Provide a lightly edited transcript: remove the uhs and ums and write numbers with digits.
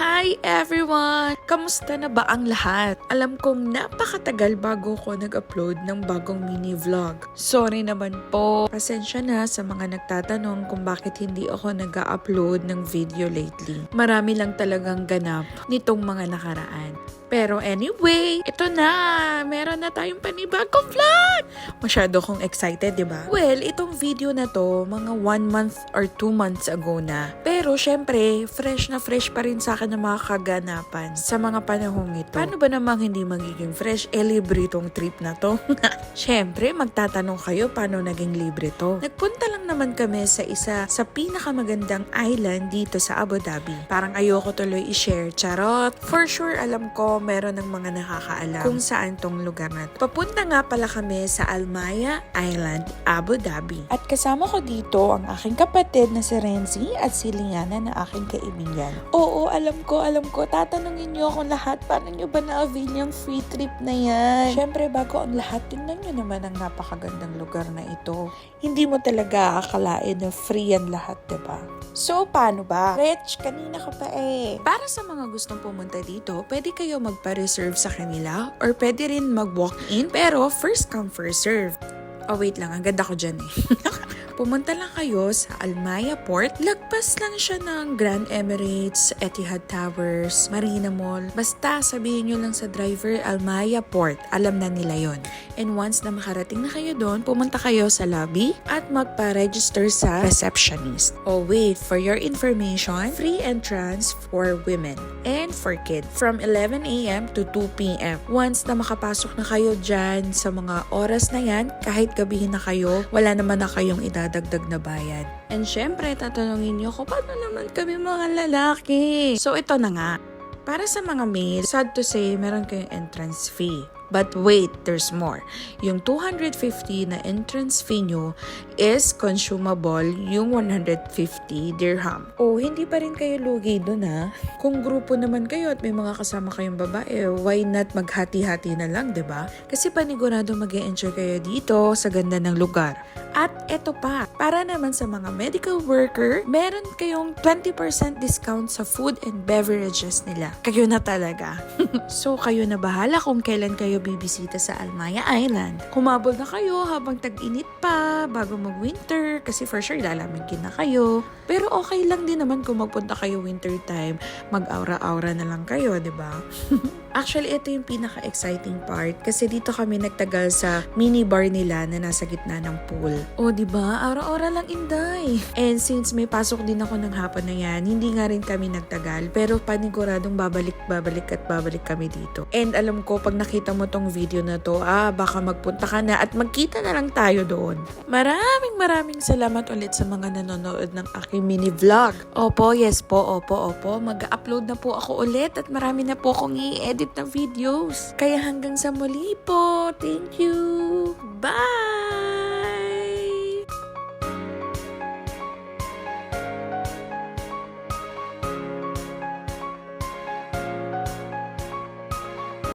Hi everyone! Kamusta na ba ang lahat? Alam kong napakatagal bago ko nag-upload ng bagong mini vlog. Sorry naman po. Pasensya na sa mga nagtatanong kung bakit hindi ako nag-upload ng video lately. Marami lang talagang ganap nitong mga nakaraan. Pero anyway, ito na! Meron na tayong panibagong vlog! Masyado akong excited, di ba? Well, itong video na to, mga 1 month or 2 months ago na. Pero syempre, fresh na fresh pa rin sa akin ang mga kaganapan sa mga panahong ito. Paano ba namang hindi magiging fresh? Libre tong trip na to. Syempre, magtatanong kayo paano naging libre to. Nagpunta lang naman kami sa isa sa pinakamagandang island dito sa Abu Dhabi. Parang ayoko tuloy i-share, charot. For sure, alam ko meron ng mga nakakaalam kung saan tong lugar na to. Papunta nga pala kami sa Almaya Island, Abu Dhabi. At kasama ko dito ang aking kapatid na si Renzi at si Liana na aking kaibigan. Oo, alam ko. Tatanungin niyo akong lahat, paano niyo ba na-avail yung free trip na yan? Syempre, bago ang lahat, tingnan niyo naman ang napakagandang lugar na ito. Hindi mo talaga akalain na free yan lahat, diba? So, paano ba? Rich, kanina ka pa eh. Para sa mga gustong pumunta dito, pwede kayo magpa-reserve sa kanila or pwede rin mag-walk-in, pero first come, first serve. Oh, wait lang. Ang ganda ko dyan eh. Pumunta lang kayo sa Almaya Port. Lagpas lang siya ng Grand Emirates, Etihad Towers, Marina Mall. Basta sabihin nyo lang sa driver, Almaya Port. Alam na nila yon. And once na makarating na kayo doon, pumunta kayo sa lobby at magpa-register sa receptionist. Oh wait, for your information, free entrance for women and for kids from 11 a.m. to 2 p.m. Once na makapasok na kayo dyan sa mga oras na yan, kahit gabihin na kayo, wala naman na kayong idadagdag na bayad. And syempre, tatanungin niyo ko, paano naman kami mga lalaki? So ito na nga. Para sa mga male, sad to say, meron kayong entrance fee. But wait, there's more. Yung 250 na entrance fee nyo is consumable yung 150 dirham. O, hindi pa rin kayo lugi dun ha. Kung grupo naman kayo at may mga kasama kayong babae, why not maghati-hati na lang, 'di ba? Kasi panigurado mag-e-enjoy kayo dito sa ganda ng lugar. At eto pa, para naman sa mga medical worker, meron kayong 20% discount sa food and beverages nila. Kayo na talaga. So, kayo na bahala kung kailan kayo bibisita sa Almaya Island. Humabol na kayo habang tag-init pa, bago mag-winter, kasi for sure lalamigin na kayo. Pero okay lang din naman kung magpunta kayo winter time, mag-aura-aura na lang kayo, 'di ba? Actually, ito yung pinaka-exciting part kasi dito kami nagtagal sa mini bar nila na nasa gitna ng pool. O, diba? Aura-aura lang, inday. And since may pasok din ako ng hapon na yan, hindi nga rin kami nagtagal. Pero paniguradong babalik kami dito. And alam ko, pag nakita mo tong video na to, baka magpunta ka na at magkita na lang tayo doon. Maraming salamat ulit sa mga nanonood ng aking mini vlog. Opo, yes po, opo. Mag-upload na po ako ulit at marami na po akong i-edit na videos. Kaya hanggang sa muli po. Thank you. Bye!